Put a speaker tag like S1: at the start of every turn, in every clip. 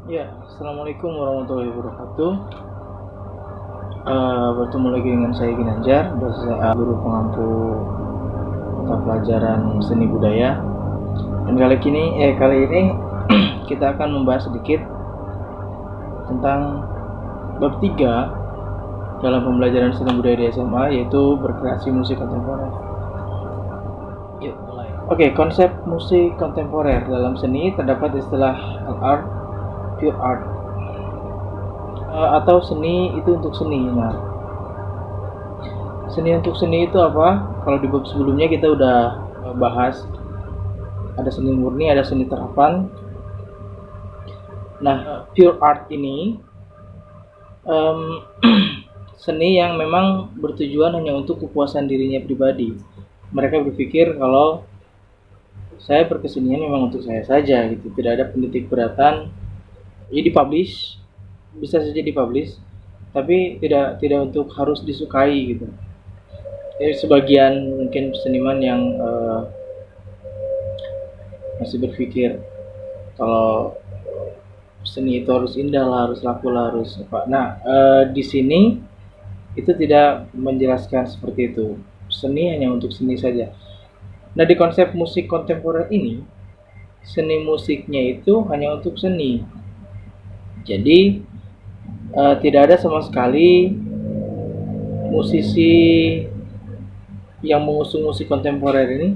S1: Ya, assalamualaikum warahmatullahi wabarakatuh. Bertemu lagi dengan saya Ginanjar, guru pengampu mata pelajaran seni budaya. Dan kali ini kita akan membahas sedikit tentang bab 3 dalam pembelajaran seni budaya di SMA, yaitu berkreasi musik kontemporer. Yuk, mulai. Oke, konsep musik kontemporer dalam seni terdapat istilah art, pure art, atau seni itu untuk seni. Nah, seni untuk seni itu apa? Kalau di bab sebelumnya kita udah bahas ada seni murni, ada seni terapan. Nah, pure art ini seni yang memang bertujuan hanya untuk kepuasan dirinya pribadi. Mereka berpikir kalau saya berkesenian memang untuk saya saja gitu, tidak ada penitik beratan. Ya dipublish, bisa saja dipublish, tapi tidak untuk harus disukai gitu. Jadi sebagian mungkin seniman yang masih berpikir kalau seni itu harus indah lah, harus laku lah, harus apa. Nah, di sini itu tidak menjelaskan seperti itu. Seni hanya untuk seni saja. Nah, di konsep musik kontemporer ini, seni musiknya itu hanya untuk seni. Jadi tidak ada sama sekali musisi yang mengusung musik kontemporer ini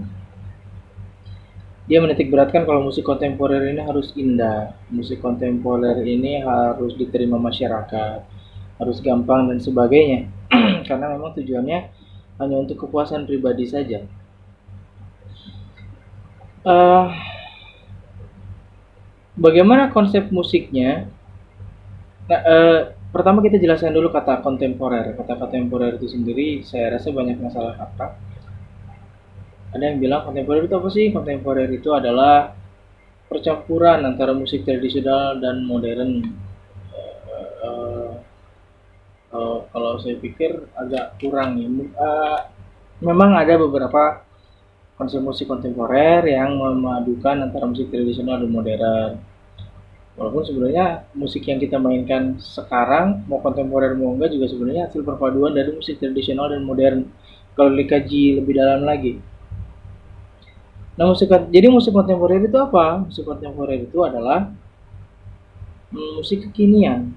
S1: dia menitik beratkan kalau musik kontemporer ini harus indah, musik kontemporer ini harus diterima masyarakat, harus gampang dan sebagainya. Karena memang tujuannya hanya untuk kepuasan pribadi saja. Uh, Bagaimana konsep musiknya? Nah, pertama kita jelaskan dulu kata kontemporer. Kata kontemporer itu sendiri, saya rasa banyak masalah kata. Ada yang bilang kontemporer itu apa sih? Kontemporer itu adalah percampuran antara musik tradisional dan modern. Uh, Kalau saya pikir agak kurang nih. Memang ada beberapa konsep musik kontemporer yang memadukan antara musik tradisional dan modern. Walaupun sebenarnya musik yang kita mainkan sekarang mau kontemporer mau enggak juga sebenarnya hasil perpaduan dari musik tradisional dan modern. Kalau dikaji lebih dalam lagi. Nah, jadi musik kontemporer itu apa? Musik kontemporer itu adalah musik kekinian.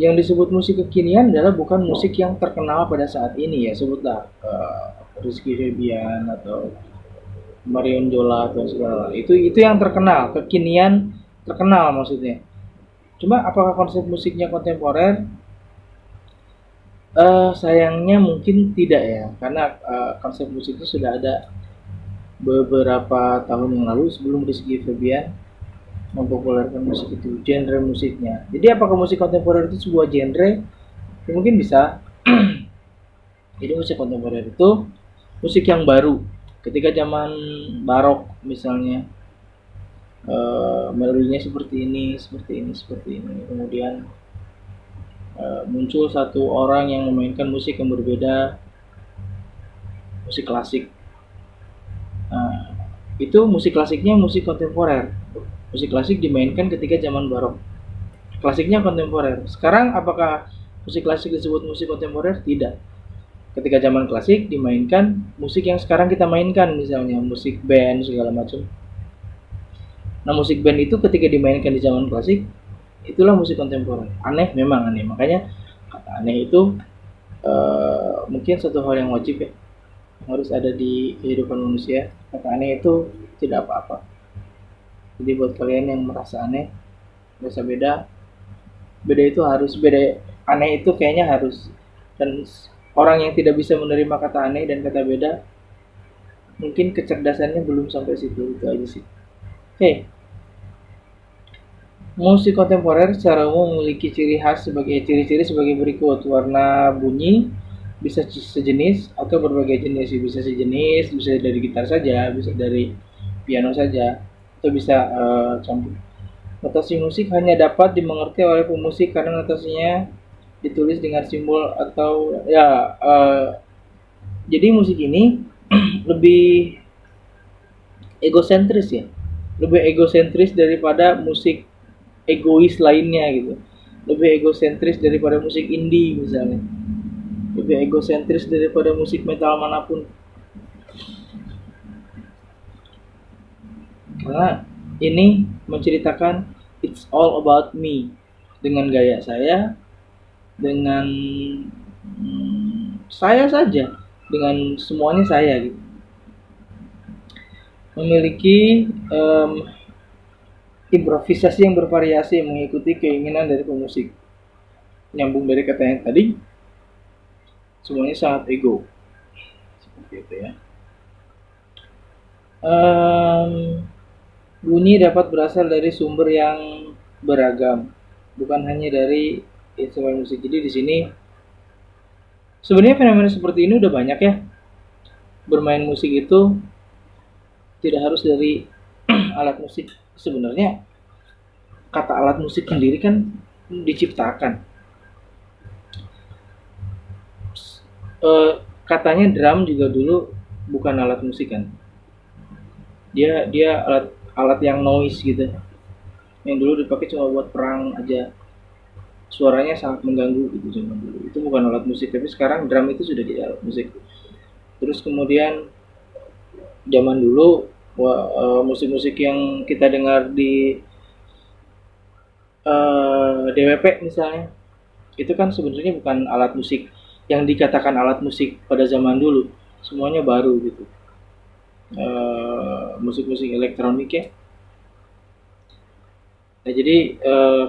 S1: Yang disebut musik kekinian adalah bukan musik yang terkenal pada saat ini ya, sebutlah Rizky Febian atau Marion Jola atau segala. Itu yang terkenal, kekinian terkenal maksudnya. Cuma apakah konsep musiknya kontemporer? Sayangnya mungkin tidak ya, karena konsep musik itu sudah ada beberapa tahun yang lalu sebelum Rizky Febian mempopulerkan musik itu, genre musiknya. Jadi apakah musik kontemporer itu sebuah genre? Ya, mungkin bisa. Jadi musik kontemporer itu musik yang baru. Ketika zaman barok misalnya, melodinya seperti ini, seperti ini, seperti ini. Kemudian muncul satu orang yang memainkan musik yang berbeda, musik klasik. Nah, itu musik klasiknya musik kontemporer. Musik klasik dimainkan ketika zaman barok. Klasiknya kontemporer. Sekarang apakah musik klasik disebut musik kontemporer? Tidak. Ketika zaman klasik dimainkan musik yang sekarang kita mainkan, misalnya musik band segala macam. Nah, musik band itu ketika dimainkan di zaman klasik itulah musik kontemporer. Aneh, memang aneh. Makanya kata aneh itu mungkin satu hal yang wajib ya, harus ada di kehidupan manusia. Kata aneh itu tidak apa-apa. Jadi buat kalian yang merasa aneh, merasa beda, beda itu harus beda. Aneh itu kayaknya harus, dan orang yang tidak bisa menerima kata aneh dan kata beda mungkin kecerdasannya belum sampai situ. Itu aja sih. Oke, musik kontemporer secara umum memiliki ciri-ciri sebagai berikut: warna bunyi bisa sejenis atau berbagai jenis. Bisa sejenis, bisa dari gitar saja, bisa dari piano saja, atau bisa campur. Notasi musik hanya dapat dimengerti oleh pemusik karena notasinya ditulis dengan simbol atau ya. Jadi musik ini lebih egosentris ya. lebih egosentris daripada musik egois lainnya gitu, lebih egosentris daripada musik indie misalnya, lebih egosentris daripada musik metal manapun. Karena ini menceritakan it's all about me, dengan gaya saya, dengan saya saja, dengan semuanya saya gitu. Memiliki improvisasi yang bervariasi mengikuti keinginan dari pemusik. Nyambung dari kata yang tadi, semuanya sangat ego. Seperti itu ya. Bunyi dapat berasal dari sumber yang beragam, bukan hanya dari instrumen musik. Jadi di sini sebenarnya fenomena seperti ini udah banyak ya. Bermain musik itu tidak harus dari alat musik. Sebenarnya kata alat musik sendiri kan diciptakan. Katanya drum juga dulu bukan alat musik kan. Dia alat yang noise gitu. Yang dulu dipakai cuma buat perang aja. Suaranya sangat mengganggu gitu zaman dulu. Itu bukan alat musik, tapi sekarang drum itu sudah jadi alat musik. Terus kemudian zaman dulu musik-musik yang kita dengar di DWP misalnya, itu kan sebenarnya bukan alat musik yang dikatakan alat musik pada zaman dulu, semuanya baru gitu. Musik-musik elektronik ya. Nah, jadi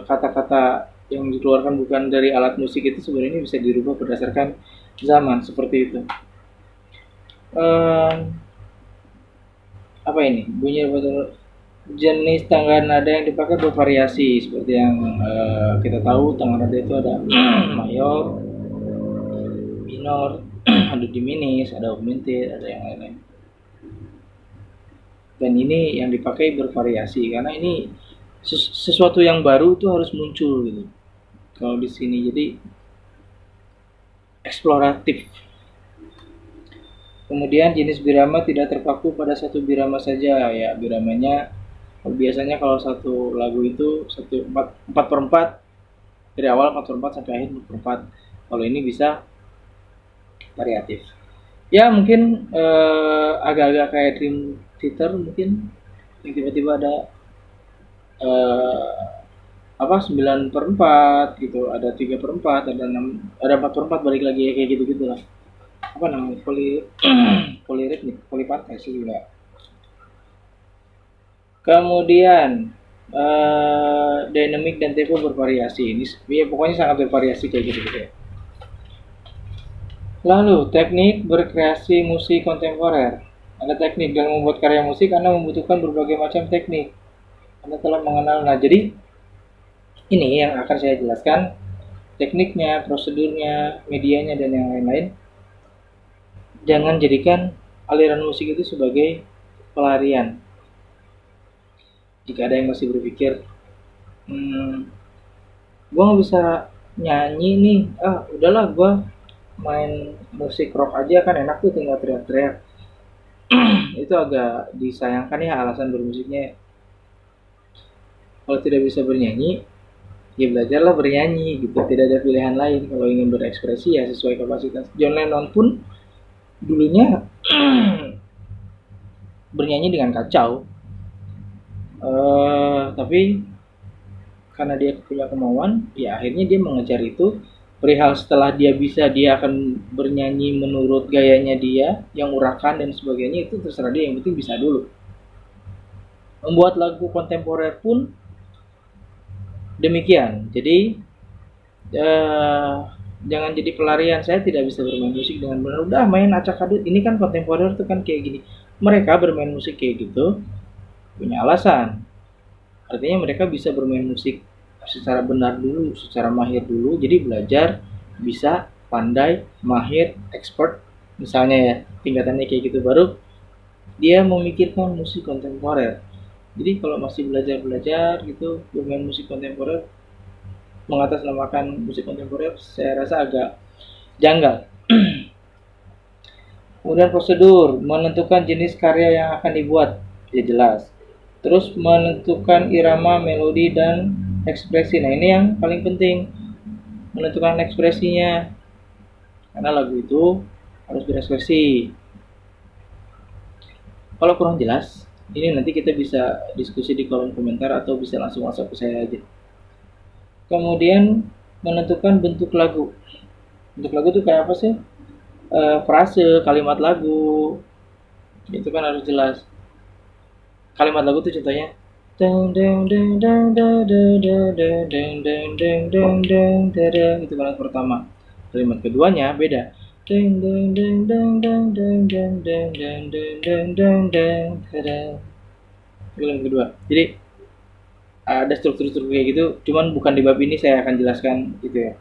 S1: kata-kata yang dikeluarkan bukan dari alat musik itu sebenarnya bisa dirubah berdasarkan zaman seperti itu. Apa ini? Bunyi jenis tangga nada yang dipakai bervariasi seperti yang kita tahu. Tangga nada itu ada mayor, minor, ada diminished, ada augmented, ada yang lain-lain. Dan ini yang dipakai bervariasi karena ini sesuatu yang baru itu harus muncul gitu. Kalau di sini jadi eksploratif. Kemudian jenis birama tidak terpaku pada satu birama saja ya. Biramanya biasanya kalau satu lagu itu 4/4 dari awal 4/4 sampai akhir 4/4. Kalau ini bisa variatif. Ya mungkin agak-agak kayak Dream Theater mungkin yang tiba-tiba ada 9/4 gitu, ada 3/4, ada 4/4 balik lagi ya, kayak gitu gitulah. Apa namanya, poliritmik, polipartai sih juga. Kemudian dynamic dan tempo bervariasi. Ini ya pokoknya sangat bervariasi kayak gitu ya. Lalu teknik berkreasi musik kontemporer. Ada teknik dalam membuat karya musik, Anda membutuhkan berbagai macam teknik. Anda telah mengenal. Nah, jadi ini yang akan saya jelaskan, tekniknya, prosedurnya, medianya, dan yang lain-lain. Jangan jadikan aliran musik itu sebagai pelarian. Jika ada yang masih berpikir, gue nggak bisa nyanyi nih, udahlah gue main musik rock aja kan enak tuh, tinggal teriak-teriak. Itu agak disayangkan ya alasan bermusiknya. Kalau tidak bisa bernyanyi, ya belajarlah bernyanyi gitu. Tidak ada pilihan lain kalau ingin berekspresi ya sesuai kapasitas. John Lennon pun dulunya bernyanyi dengan kacau, tapi karena dia punya kemauan, ya akhirnya dia mengejar itu. Perihal setelah dia bisa, dia akan bernyanyi menurut gayanya dia, yang urakan dan sebagainya, itu terserah dia, yang penting bisa dulu. Membuat lagu kontemporer pun demikian. Jadi jangan jadi pelarian. Saya tidak bisa bermain musik dengan benar, udah main acak adut, ini kan kontemporer tuh kan kayak gini. Mereka bermain musik kayak gitu punya alasan. Artinya mereka bisa bermain musik secara benar dulu, secara mahir dulu. Jadi belajar, bisa, pandai, mahir, expert misalnya ya, tingkatannya kayak gitu, baru dia memikirkan musik kontemporer. Jadi kalau masih belajar gitu bermain musik kontemporer, mengatasnamakan musik kontemporer, saya rasa agak janggal. Kemudian prosedur menentukan jenis karya yang akan dibuat, ya jelas Terus menentukan irama, melodi, dan ekspresi. Nah, ini yang paling penting, menentukan ekspresinya. Karena lagu itu harus berekspresi. Kalau kurang jelas, ini nanti kita bisa diskusi di kolom komentar atau bisa langsung WhatsApp ke saya aja. Kemudian menentukan bentuk lagu. Bentuk lagu itu kayak apa sih? Frase, kalimat lagu, itu kan harus jelas. Kalimat lagu itu contohnya deng deng deng deng deng deng deng deng deng deng deng deng deng, itu kalimat pertama. Kalimat keduanya beda, deng deng deng deng deng deng deng deng deng deng deng deng deng, kalimat kedua. Jadi ada struktur-struktur kayak gitu, cuman bukan di bab ini saya akan jelaskan gitu ya.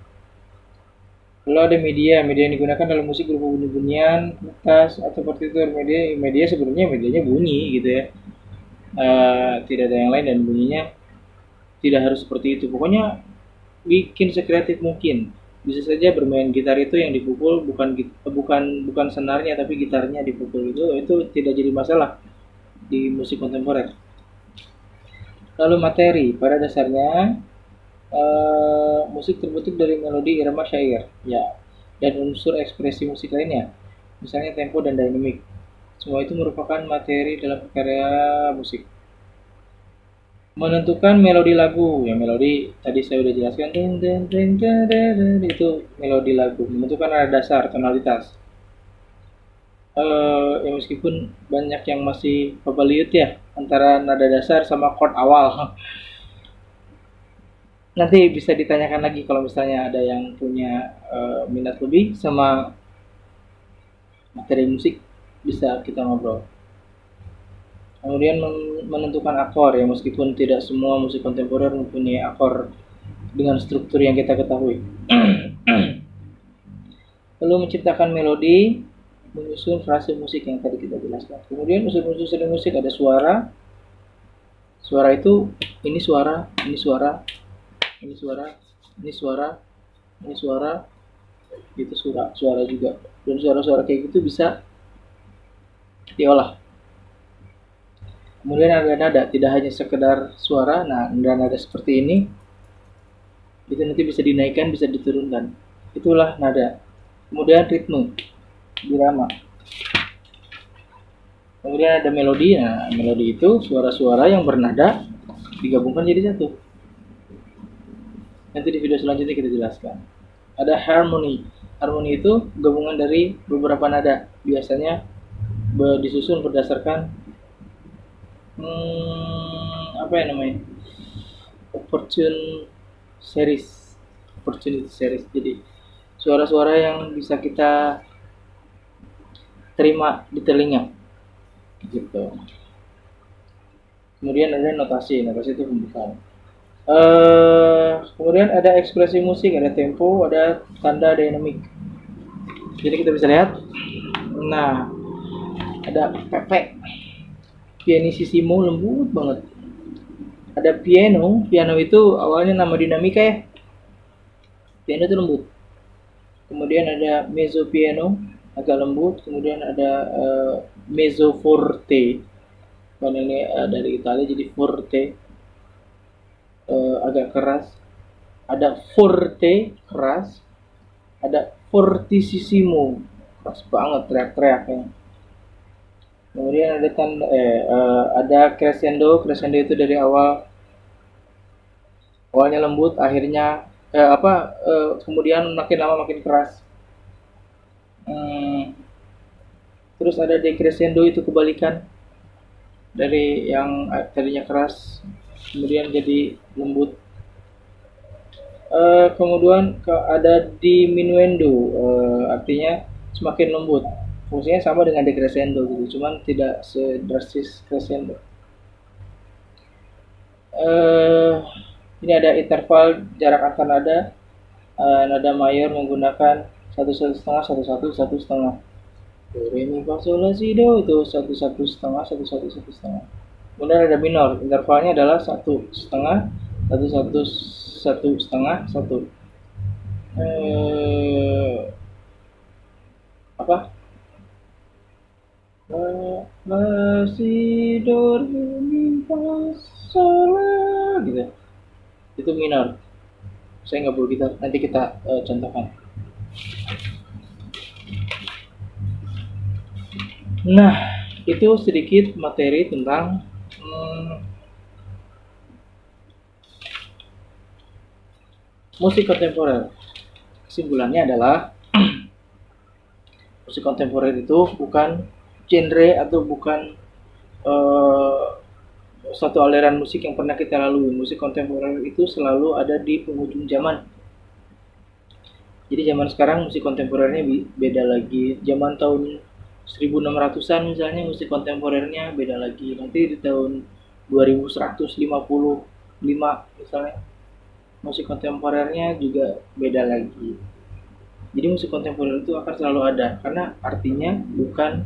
S1: Lalu ada media yang digunakan dalam musik berupa bunyi-bunyian, kertas atau partitur. Media sebenarnya medianya bunyi gitu ya. Tidak ada yang lain dan bunyinya tidak harus seperti itu. Pokoknya bikin sekreatif mungkin. Bisa saja bermain gitar itu yang dipukul bukan senarnya tapi gitarnya dipukul, itu tidak jadi masalah di musik kontemporer. Lalu materi, pada dasarnya musik terbentuk dari melodi, irama, syair, ya, dan unsur ekspresi musik lainnya, misalnya tempo dan dinamik. Semua itu merupakan materi dalam karya musik. Menentukan melodi lagu, ya melodi tadi saya sudah jelaskan, itu melodi lagu. Menentukan nada dasar, tonalitas. Ya meskipun banyak yang masih pebaliut ya antara nada dasar sama chord awal. Nanti bisa ditanyakan lagi kalau misalnya ada yang punya minat lebih sama materi musik, bisa kita ngobrol. Kemudian menentukan akor, ya meskipun tidak semua musik kontemporer mempunyai akor dengan struktur yang kita ketahui. Lalu menciptakan melodi, menyusun frase musik yang tadi kita jelaskan. Kemudian unsur-unsur musik ada suara. Suara itu ini suara, ini suara, ini suara, ini suara, ini suara, itu suara juga. Dan suara-suara kayak gitu bisa diolah. Kemudian ada nada, tidak hanya sekedar suara. Nah, nada seperti ini itu nanti bisa dinaikkan, bisa diturunkan. Itulah nada. Kemudian ritme, irama. Kemudian ada melodi. Nah, melodi itu suara-suara yang bernada digabungkan jadi satu. Nanti di video selanjutnya kita jelaskan. Ada harmoni. Harmoni itu gabungan dari beberapa nada. Biasanya disusun berdasarkan apa ya namanya, opportunity series. Jadi suara-suara yang bisa kita terima di telinga gitu. Kemudian ada notasi itu pembukaan. Kemudian ada ekspresi musik, ada tempo, ada tanda dinamik. Jadi kita bisa lihat, nah ada pepe, pianissimo, lembut banget. Ada piano itu awalnya nama dinamika ya. Piano itu lembut. Kemudian ada mezzo piano, agak lembut. Kemudian ada mezzo forte. Karena ini dari Italia jadi forte, agak keras. Ada forte keras. Ada fortissimo, keras banget teriak-teriaknya. Kemudian ada ada crescendo. Crescendo itu dari awalnya lembut, akhirnya kemudian makin lama makin keras. Terus ada decrescendo, itu kebalikan dari yang tadinya keras kemudian jadi lembut. Kemudian ada diminuendo, artinya semakin lembut. Fungsinya sama dengan decrescendo gitu, cuman tidak sedrastis crescendo. Ini ada interval jarak antar nada. Nada mayor menggunakan 1,5, 1,1, 1,5. Do re mi fa sol la si do, itu 1,1,5, 1,1,1,5. Kemudian ada minor, intervalnya adalah 1,5, 1,1,1,5, 1. si do re mi fa sol la gitu. Itu minor. Saya nggak bawa gitar. Nanti kita contohkan. Nah, itu sedikit materi tentang musik kontemporer. Kesimpulannya adalah musik kontemporer itu bukan genre atau bukan uh, suatu aliran musik yang pernah kita lalui. Musik kontemporer itu selalu ada di penghujung zaman. Jadi zaman sekarang musik kontemporernya beda lagi. Zaman tahun 1600-an misalnya musik kontemporernya beda lagi. Nanti di tahun 2155 misalnya musik kontemporernya juga beda lagi. Jadi musik kontemporer itu akan selalu ada karena artinya bukan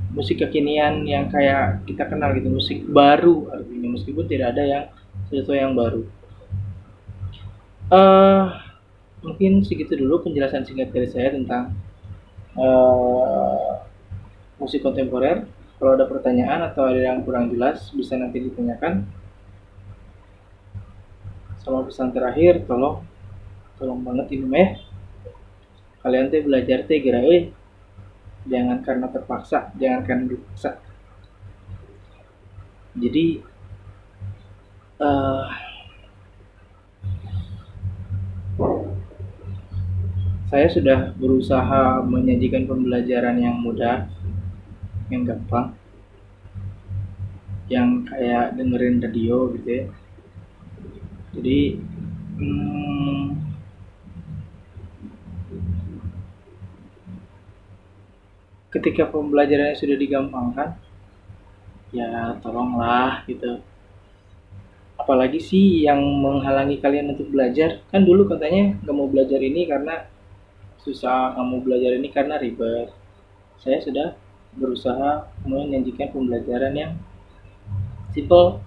S1: musik kekinian yang kayak kita kenal gitu, musik baru artinya, meskipun tidak ada yang sesuatu yang baru. uh, Mungkin segitu dulu penjelasan singkat dari saya tentang musik kontemporer. Kalau ada pertanyaan atau ada yang kurang jelas bisa nanti ditanyakan. Sama pesan terakhir, tolong banget ini meh kalian teh belajar teh geura jangan karena terpaksa, jangan karena dipaksa. Jadi uh, saya sudah berusaha menyajikan pembelajaran yang mudah, yang gampang, yang kayak dengerin radio gitu ya. Jadi ketika pembelajarannya sudah digampangkan, ya tolonglah gitu. Apalagi sih yang menghalangi kalian untuk belajar? Kan dulu katanya nggak mau belajar ini karena susah, nggak mau belajar ini karena ribet. Saya sudah berusaha menyajikan pembelajaran yang simple,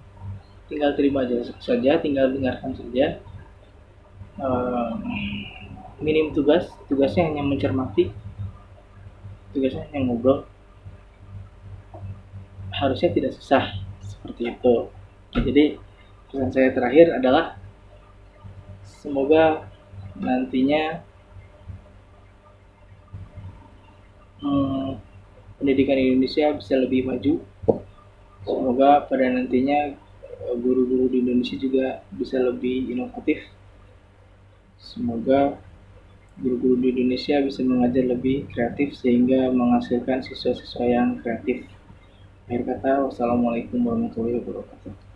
S1: tinggal terima aja saja, tinggal dengarkan saja. Minim tugasnya hanya mencermati, tugasnya hanya ngobrol. Harusnya tidak susah seperti itu. Jadi pesan saya terakhir adalah semoga nantinya pendidikan Indonesia bisa lebih maju. Semoga pada nantinya guru-guru di Indonesia juga bisa lebih inovatif. Semoga guru-guru di Indonesia bisa mengajar lebih kreatif sehingga menghasilkan siswa-siswa yang kreatif. Akhir kata, wassalamualaikum warahmatullahi wabarakatuh.